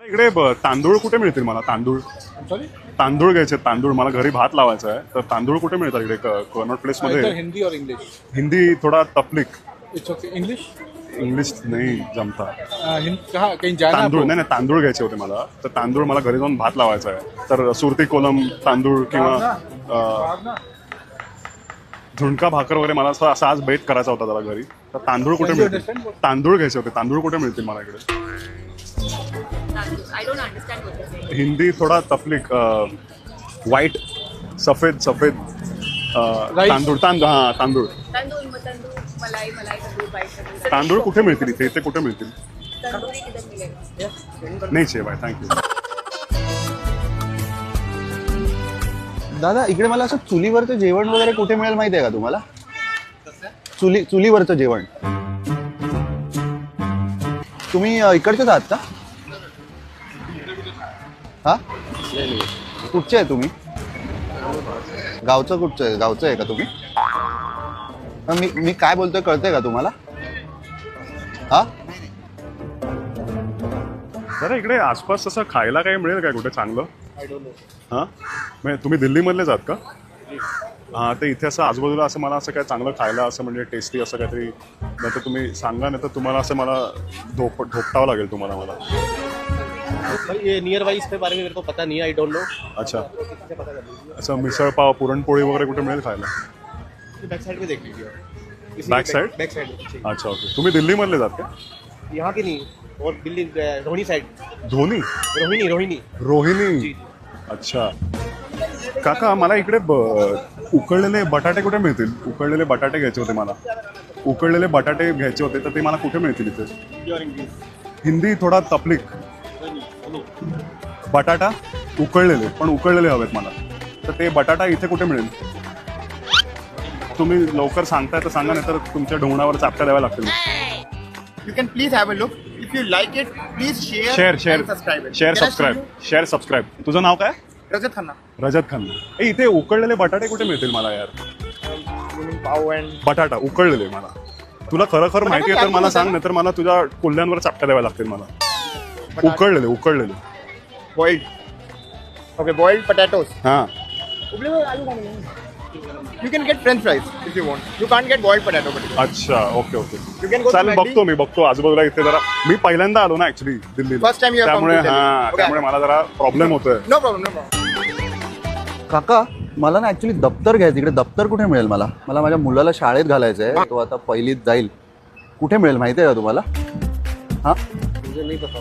इकडे तांदूळ कुठे मिळतील मला? तांदूळ सॉरी तांदूळ घ्यायचे. तांदूळ मला घरी भात लावायचा आहे, तर तांदूळ कुठे मिळतात इकडे कॉर्नर प्लेस मध्ये? हिंदी और इंग्लिश. हिंदी थोडा तपलीक, इट्स ओके. इंग्लिश इंग्लिश नाही जमता. कहाँ कहीं जाना है तांदूळ आपको? नाही, तांदूळ घ्यायचे होते मला, तर तांदूळ मला घरी जाऊन भात लावायचा आहे. तर सुरती कोलम तांदूळ किंवा झुणका भाकर वगैरे मला असं आज बेट करायचा होता त्याला घरी. तर तांदूळ कुठे मिळतील? तांदूळ घ्यायचे होते. तांदूळ कुठे मिळतील मला इकडे? I don't understand what you're saying. Hindi थोडा तफलीक, व्हाईट सफेद सफेद Rice. तांदूळ तांदूळ हा तांदूळ तंदूर मलाई तंदूर बाइट तांदूळ कुठे मिळतील इथे कुठे मिळतील? तंदूरी किधर मिलेगा? नाही शे बाय, थँक्यू. दादा इकडे मला असं चुलीवरचं जेवण वगैरे कुठे मिळेल माहिती आहे का तुम्हाला? चुलीवरचं जेवण. तुम्ही इकडचेच आहात का? हा कुठचे आहे तुम्ही? गावचं कुठचं आहे? गावचं आहे का तुम्ही? मी काय बोलतोय कळतंय का तुम्हाला? हा जरा इकडे आसपास असं खायला काही मिळेल काय कुठे चांगलं? हां म्हणजे तुम्ही दिल्लीमधलेच आहात का? हां ते इथे असं आजूबाजूला असं मला असं काय चांगलं खायला असं म्हणजे टेस्टी असं काहीतरी नाही तर तुम्ही सांगा, नाही तर तुम्हाला असं मला धोपटावं लागेल तुम्हाला मला. ये नियर बाई इसके बारे में मेरे को पता नहीं है, आई डोंट नो. अच्छा असं मिसळपाव पुरणपोळी वगैरे कुठे मिळेल खायला? बैक साइड में देख लीजिए. Back side? Back side. अच्छा ओके. तुम्ही दिल्लीमधले जात का? यहाँ की नहीं, और दिल्ली रोहिणी साइड. धोनी रोहिणी. रोहिणी. अच्छा काका मला इकडे उकळलेले बटाटे कुठे मिळतील? उकळलेले बटाटे घ्यायचे होते मला. उकळलेले बटाटे घ्यायचे होते, तर ते मला कुठे मिळतील इथे? हिंदी थोडा तपलीक. बटाटा उकळलेले, पण उकळलेले हवेत मला. तर ते बटाटा इथे कुठे मिळेल? तुम्ही लवकर सांगताय तर सांगा, नाही तर तुमच्या ढोंगणावर चापट्या द्याव्या लागतील. You can please have a look. If you like it, please share share and subscribe it. Share Can I subscribe show share subscribe. तुझं नाव काय? you? Rajat Khanna. रजत खन्ना. इथे उकळलेले बटाटे कुठे मिळतील मला यार? Pav and बटाटा उकळलेले मला. तुला खरं माहिती आहे तर मला सांग, नाही तर मला तुझ्या कोल्ह्यांवर चापट्या द्याव्या लागतील मला. उकळलेले boiled. Okay, boiled potatoes. हां You can get French fries if you want. You can't get boiled potato. But अच्छा okay okay. you can go to चालेल, Mandi. मी बघतो आजूबाजूला इथे जरा. मी पहिल्यांदा आलो ना ऍक्च्युली दिल्लीला, First time you have come त्यामुळे to Delhi. हां Okay. त्यामुळे मला जरा प्रॉब्लेम होतोय. No problem, no problem. काका मला ना ऍक्च्युली दप्तर घ्यायचं. इकडे दप्तर कुठे मिळेल मला? मला माझ्या मुलाला शाळेत घालायचं आहे, तो आता पहिलीत जाईल. कुठे मिळेल माहिती आहे का तुम्हाला? हां मुझे नहीं पता.